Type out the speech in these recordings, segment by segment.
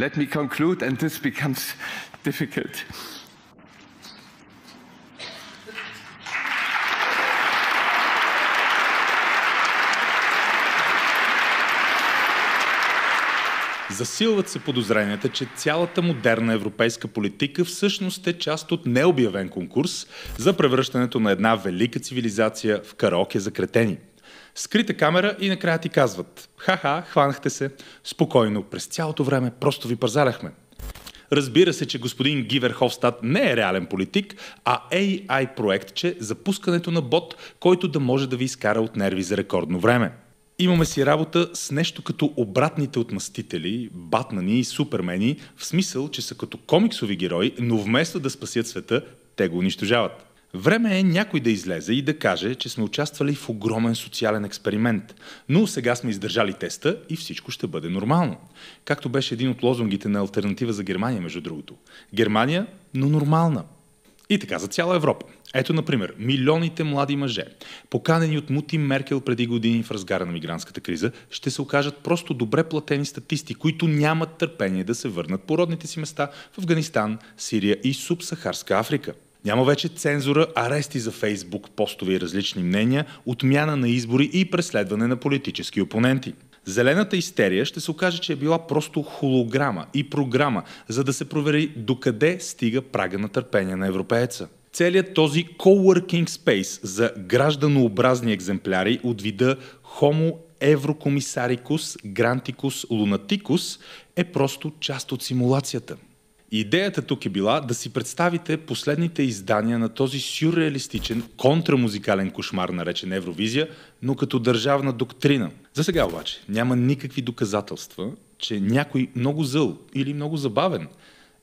Let me conclude, and this becomes difficult. Засилват се подозренията, че цялата модерна европейска политика всъщност е част от необявен конкурс за превръщането на една велика цивилизация в караоке за кретени. Скрита камера и накрая ти казват: ха-ха, хванахте се, спокойно, през цялото време просто ви пазаряхме. Разбира се, че господин Ги Верховстат не е реален политик, а AI проектче за пускането на бот, който да може да ви изкара от нерви за рекордно време. Имаме си работа с нещо като обратните от Мстители, Батмани и Супермени, в смисъл, че са като комиксови герои, но вместо да спасят света, те го унищожават. Време е някой да излезе и да каже, че сме участвали в огромен социален експеримент, но сега сме издържали теста и всичко ще бъде нормално. Както беше един от лозунгите на Алтернатива за Германия, между другото. Германия, но нормална. И така за цяла Европа. Ето, например, милионите млади мъже, поканени от Мути Меркел преди години в разгара на мигрантската криза, ще се окажат просто добре платени статисти, които нямат търпение да се върнат по родните си места в Афганистан, Сирия и Субсахарска Африка. Няма вече цензура, арести за Фейсбук, постове и различни мнения, отмяна на избори и преследване на политически опоненти. Зелената истерия ще се окаже, че е била просто холограма и програма, за да се провери докъде стига прага на търпение на европееца. Целият този coworking space за гражданообразни екземпляри от вида Homo Еврокомисарикус Грантикус Лунатикус е просто част от симулацията. Идеята тук е била да си представите последните издания на този сюрреалистичен контрамузикален кошмар, наречен Евровизия, но като държавна доктрина. За сега обаче няма никакви доказателства, че някой много зъл или много забавен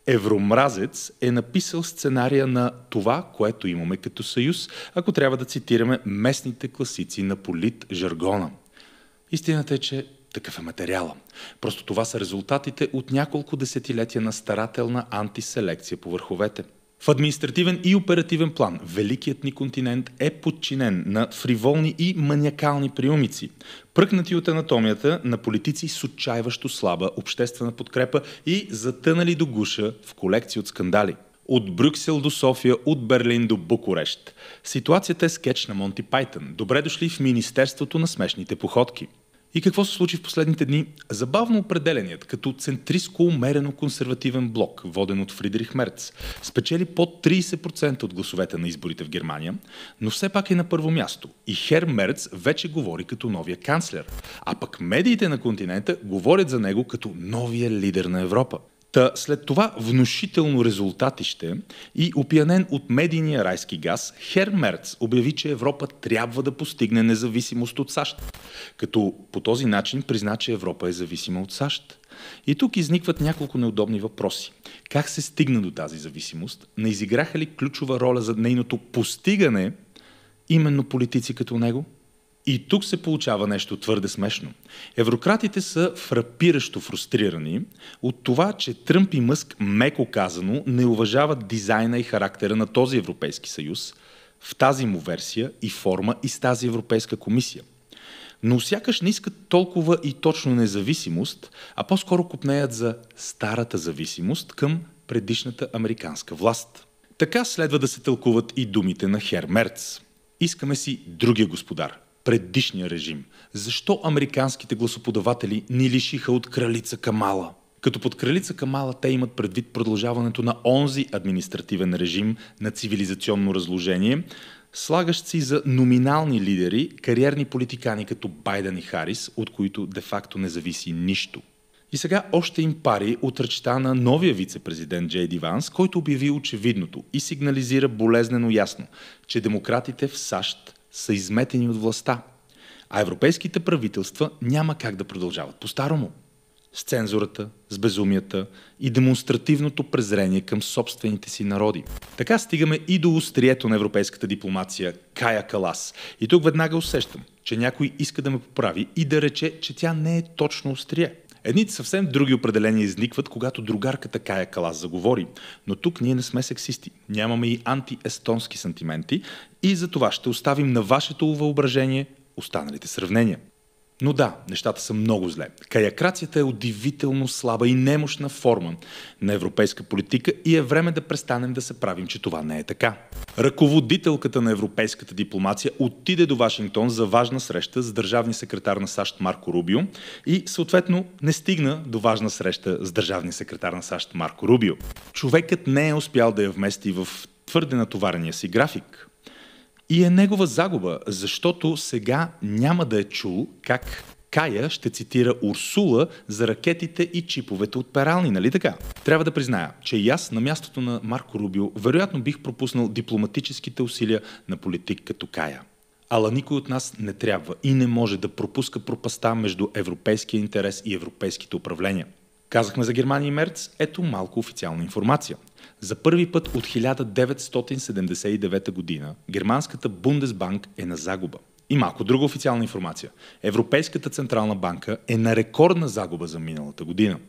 евромразец е написал сценария на това, което имаме като съюз, ако трябва да цитираме местните класици на политжаргона. Истината е, че такъв е материала. Просто това са резултатите от няколко десетилетия на старателна антиселекция по върховете. В административен и оперативен план великият ни континент е подчинен на фриволни и маниакални приумици, пръкнати от анатомията на политици с отчаиващо слаба обществена подкрепа и затънали до гуша в колекции от скандали. От Брюксел до София, от Берлин до Букурещ. Ситуацията е скеч на Монти Пайтън. Добре дошли в Министерството на смешните походки. И какво се случи в последните дни? Забавно определеният като центристко-умерено консервативен блок, воден от Фридрих Мерц, спечели под 30% от гласовете на изборите в Германия, но все пак е на първо място. И Хер Мерц вече говори като новия канцлер. А пък медиите на континента говорят за него като новия лидер на Европа. Та след това внушително резултатище и опиянен от медийния райски газ, Хер Мерц обяви, че Европа трябва да постигне независимост от САЩ, като по този начин призна, че Европа е зависима от САЩ. И тук изникват няколко неудобни въпроси. Как се стигна до тази зависимост? Не изиграха ли ключова роля за нейното постигане именно политици като него? И тук се получава нещо твърде смешно. Еврократите са фрапиращо фрустрирани от това, че Тръмп и Мъск, меко казано, не уважават дизайна и характера на този Европейски съюз в тази му версия и форма и с тази Европейска комисия. Но сякаш не искат толкова и точно независимост, а по-скоро копнеят за старата зависимост към предишната американска власт. Така следва да се тълкуват и думите на Хер Мерц. Искаме си другия господар. Предишния режим. Защо американските гласоподаватели ни лишиха от кралица Камала? Като под кралица Камала те имат предвид продължаването на онзи административен режим на цивилизационно разложение, слагащ си за номинални лидери кариерни политикани като Байден и Харис, от които де-факто не зависи нищо. И сега още им пари от речта на новия вице-президент Джей Ди Ванс, който обяви очевидното и сигнализира болезнено ясно, че демократите в САЩ са изметени от властта, а европейските правителства няма как да продължават по-старому. С цензурата, с безумията и демонстративното презрение към собствените си народи. Така стигаме и до острието на европейската дипломация Кая Калас. И тук веднага усещам, че някой иска да ме поправи и да рече, че тя не е точно острие. Едни съвсем други определения изникват, когато другарката Кая Калас заговори. Но тук ние не сме сексисти. Нямаме и антиестонски сантименти и за това ще оставим на вашето въображение останалите сравнения. Но да, нещата са много зле. Каякрацията е удивително слаба и немощна форма на европейска политика и е време да престанем да се правим, че това не е така. Ръководителката на европейската дипломация отиде до Вашингтон за важна среща с държавния секретар на САЩ Марко Рубио и съответно не стигна до важна среща с държавния секретар на САЩ Марко Рубио. Човекът не е успял да я вмести в твърде натоварения си график. И е негова загуба, защото сега няма да е чул как Кая ще цитира Урсула за ракетите и чиповете от перални, нали така? Трябва да призная, че и аз на мястото на Марко Рубио вероятно бих пропуснал дипломатическите усилия на политик като Кая. Ала никой от нас не трябва и не може да пропуска пропаста между европейския интерес и европейските управления. Казахме за Германия и Мерц, ето малко официална информация. За първи път от 1979 година германската Бундесбанк е на загуба. И малко друга официална информация. Европейската централна банка е на рекордна загуба за миналата година.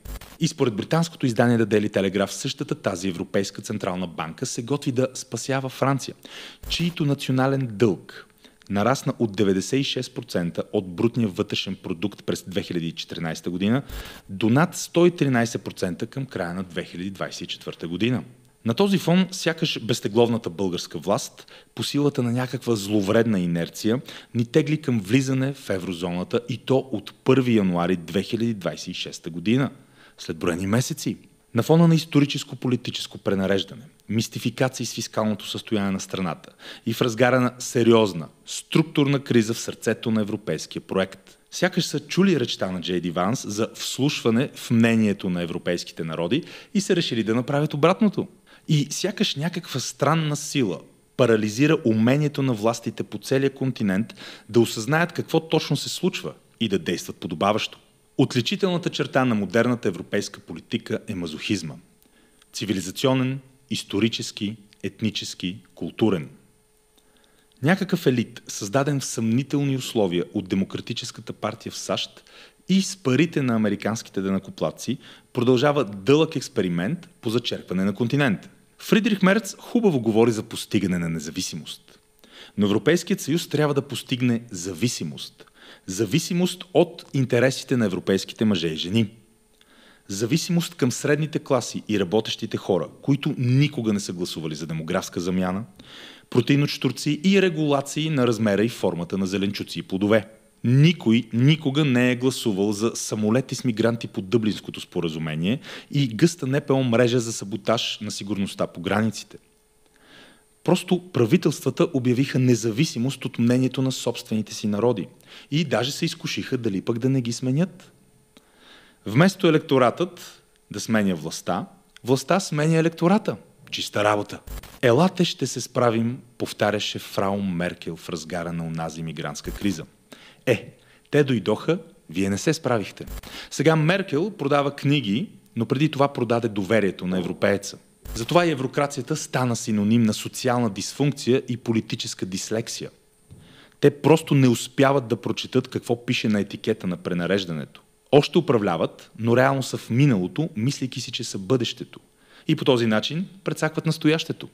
И според британското издание The Daily Telegraph, същата тази Европейска централна банка се готви да спасява Франция, чието национален дълг нарасна от 96% от брутния вътрешен продукт през 2014 година до над 113% към края на 2024 година. На този фон сякаш безтегловната българска власт, по силата на някаква зловредна инерция, ни тегли към влизане в еврозоната и то от 1 януари 2026 година, след броени месеци. На фона на историческо-политическо пренареждане, мистификации с фискалното състояние на страната и в разгара на сериозна, структурна криза в сърцето на европейския проект. Сякаш са чули речта на Джей Ди Ванс за вслушване в мнението на европейските народи и се решили да направят обратното. И сякаш някаква странна сила парализира умението на властите по целия континент да осъзнаят какво точно се случва и да действат подобаващо. Отличителната черта на модерната европейска политика е мазохизма. Цивилизационен, исторически, етнически, културен. Някакъв елит, създаден в съмнителни условия от Демократическата партия в САЩ и с парите на американските данъкоплатци, продължава дълъг експеримент по зачеркване на континента. Фридрих Мерц хубаво говори за постигане на независимост. Но Европейският съюз трябва да постигне зависимост. Зависимост от интересите на европейските мъже и жени. Зависимост към средните класи и работещите хора, които никога не са гласували за демографска замяна, протеиночтурци и регулации на размера и формата на зеленчуци и плодове. Никой никога не е гласувал за самолети с мигранти по Дъблинското споразумение и гъста НПО мрежа за саботаж на сигурността по границите. Просто правителствата обявиха независимост от мнението на собствените си народи и даже се изкушиха дали пък да не ги сменят. Вместо електоратът да сменя властта, властта сменя електората. Чиста работа. Елате ще се справим, повтаряше фрау Меркел в разгара на онази мигрантска криза. Те дойдоха, вие не се справихте. Сега Меркел продава книги, но преди това продаде доверието на европееца. Затова и еврокрацията стана синоним на социална дисфункция и политическа дислексия. Те просто не успяват да прочетат какво пише на етикета на пренареждането. Още управляват, но реално са в миналото, мислейки си, че са бъдещето. И по този начин прецакват настоящето.